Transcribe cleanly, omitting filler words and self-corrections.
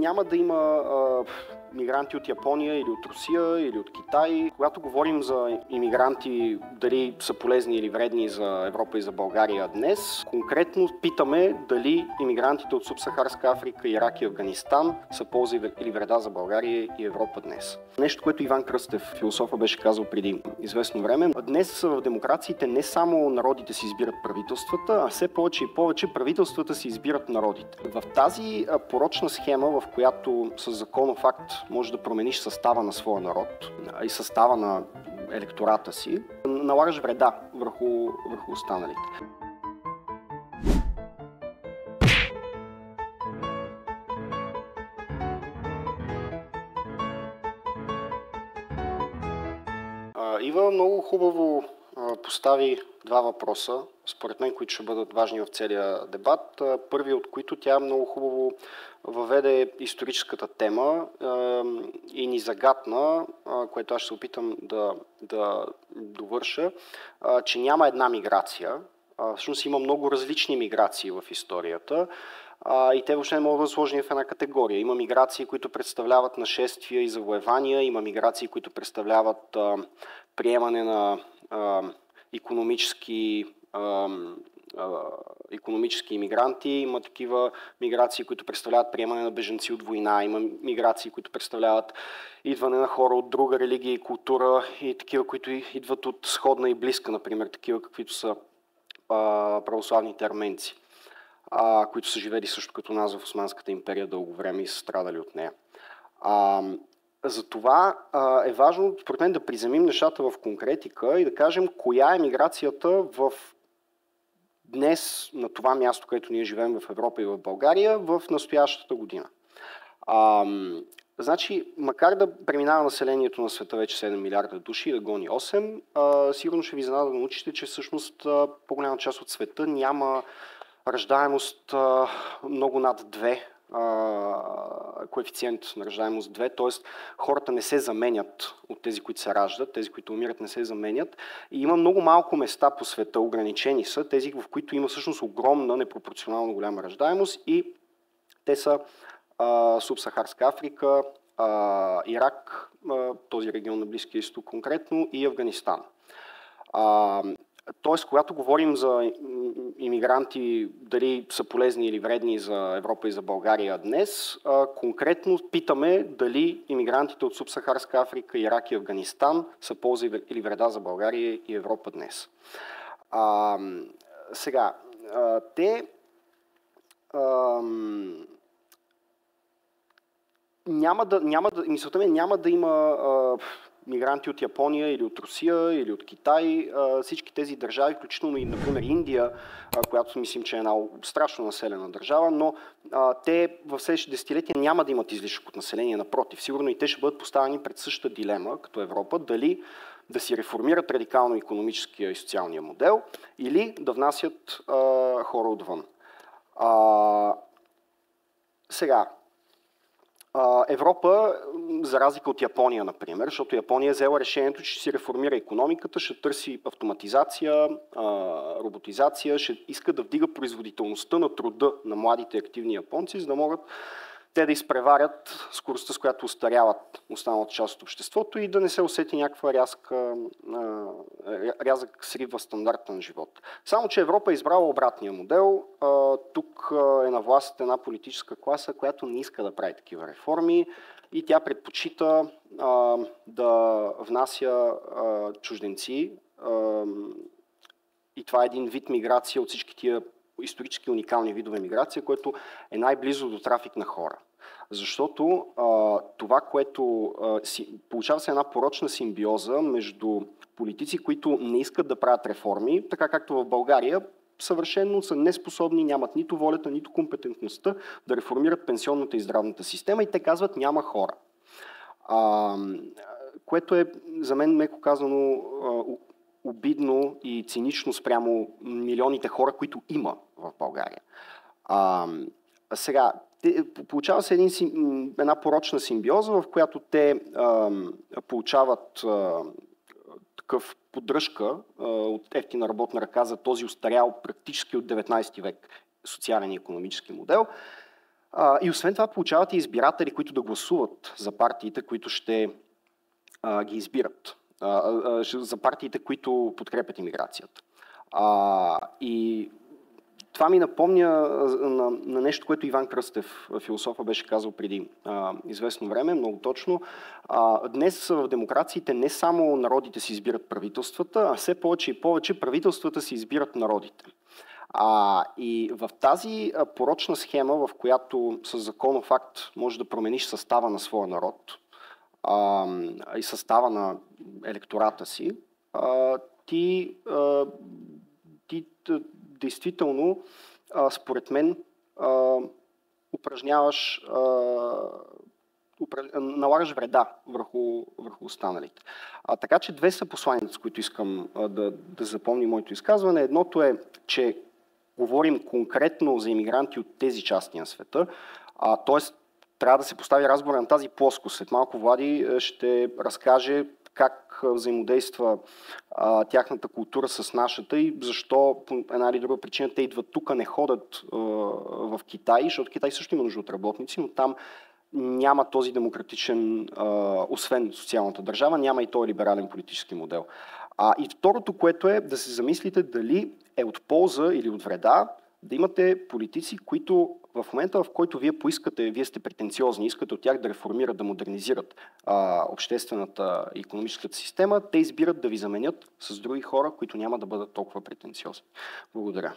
няма да има мигранти от Япония или от Русия или от Китай. Когато говорим за имигранти, дали са полезни или вредни за Европа и за България днес, конкретно питаме дали имигрантите от Субсахарска Африка, Ирак и Афганистан са полза или вреда за България и Европа днес. Нещо, което Иван Кръстев, философа, беше казал преди известно време. Днес в демокрациите не само народите си избират правителствата, а все повече и повече правителствата си избират народите. В тази порочна схема, в която с законов акт можеш да промениш състава на своя народ и състава на електората си, налагаш вреда върху останалите. Ива много хубаво постави два въпроса, според мен, които ще бъдат важни в целия дебат. Първият от които тя много хубаво въведе историческата тема и ни загатна, което аз ще се опитам да довърша, че няма една миграция. Всъщност има много различни миграции в историята. И те въобще не могат да бъдат сложени в една категория. Има миграции, които представляват нашествия и завоевания, има миграции, които представляват приемане на икономически имигранти, има такива миграции, които представляват приемане на бежанци от война, има миграции, които представляват идване на хора от друга религия и култура и такива, които идват от сходна и близка, например, такива, каквито са православните арменци, които са живели също като нас в Османската империя дълго време и са страдали от нея. Затова е важно, според мен, да приземим нещата в конкретика и да кажем коя е миграцията днес на това място, където ние живеем в Европа и в България, в настоящата година. Значи, макар да преминава населението на света вече 7 милиарда души и да гони 8, сигурно ще ви изненада да научите, че всъщност по-голяма част от света няма раждаемост много над 2, коефициент на раждаемост 2, т.е. хората не се заменят от тези, които се раждат, тези, които умират, не се заменят. И има много малко места по света, ограничени са, тези, в които има всъщност огромна, непропорционално голяма раждаемост и те са Субсахарска Африка, Ирак, този регион на Близкия изток конкретно и Афганистан. Тоест, когато говорим за имигранти, дали са полезни или вредни за Европа и за България днес, конкретно питаме дали имигрантите от Субсахарска Африка, Ирак и Афганистан са полза или вреда за България и Европа днес. Сега, мисълта ми няма да има мигранти от Япония или от Русия или от Китай. Всички тези държави, включително и, например, Индия, която мислим, че е една страшно населена държава, но те в следващите десетилетия няма да имат излишък от население, напротив. Сигурно и те ще бъдат поставени пред същата дилема, като Европа, дали да си реформират радикално икономическия и социалния модел или да внасят хора отвън. Сега, Европа, за разлика от Япония, например, защото Япония е взела решението, че ще си реформира икономиката, ще търси автоматизация, роботизация, ще иска да вдига производителността на труда на младите активни японци, за да могат те да изпреварят скоростта, с която устаряват останалата част от обществото и да не се усети някаква рязък срив в стандарта на живот. Само че Европа е избрала обратния модел. Тук е на власт една политическа класа, която не иска да прави такива реформи и тя предпочита да внася чужденци. И това е един вид миграция от всички тия исторически уникални видове миграция, което е най-близо до трафик на хора. Защото това, което получава се една порочна симбиоза между политици, които не искат да правят реформи, така както в България, съвършено са неспособни, нямат нито волята, нито компетентността да реформират пенсионната и здравната система и те казват няма хора. Което е за мен, меко казано, обидно и цинично спрямо милионите хора, които има в България. Сега, получава се една порочна симбиоза, в която те получават такъв поддръжка от ефтина работна ръка за този устарял практически от 19 век социален и икономически модел. И освен това получавате избиратели, които да гласуват за партиите, които ще ги избират. За партиите, които подкрепят имиграцията. И това ми напомня на нещо, което Иван Кръстев, философа, беше казал преди известно време, много точно. Днес в демокрациите не само народите си избират правителствата, а все повече и повече правителствата си избират народите. И в тази порочна схема, в която с законов акт можеш да промениш състава на своя народ и състава на електората си, ти действително, според мен, налагаш вреда върху останалите. Така че две са посланията, с които искам да запомня моето изказване. Едното е, че говорим конкретно за имигранти от тези части на света, т.е. трябва да се постави разговор на тази плоскост. След малко Влади ще разкаже как взаимодейства тяхната култура с нашата и защо по една или друга причина те идват тук, не ходят в Китай, защото Китай също има нужда от работници, но там няма този демократичен, освен социалната държава, няма и този либерален политически модел. И второто, което е да се замислите дали е от полза или от вреда да имате политици, които в момента, в който вие поискате, вие сте претенциозни, искате от тях да реформират, да модернизират обществената и икономическата система, те избират да ви заменят с други хора, които няма да бъдат толкова претенциозни. Благодаря.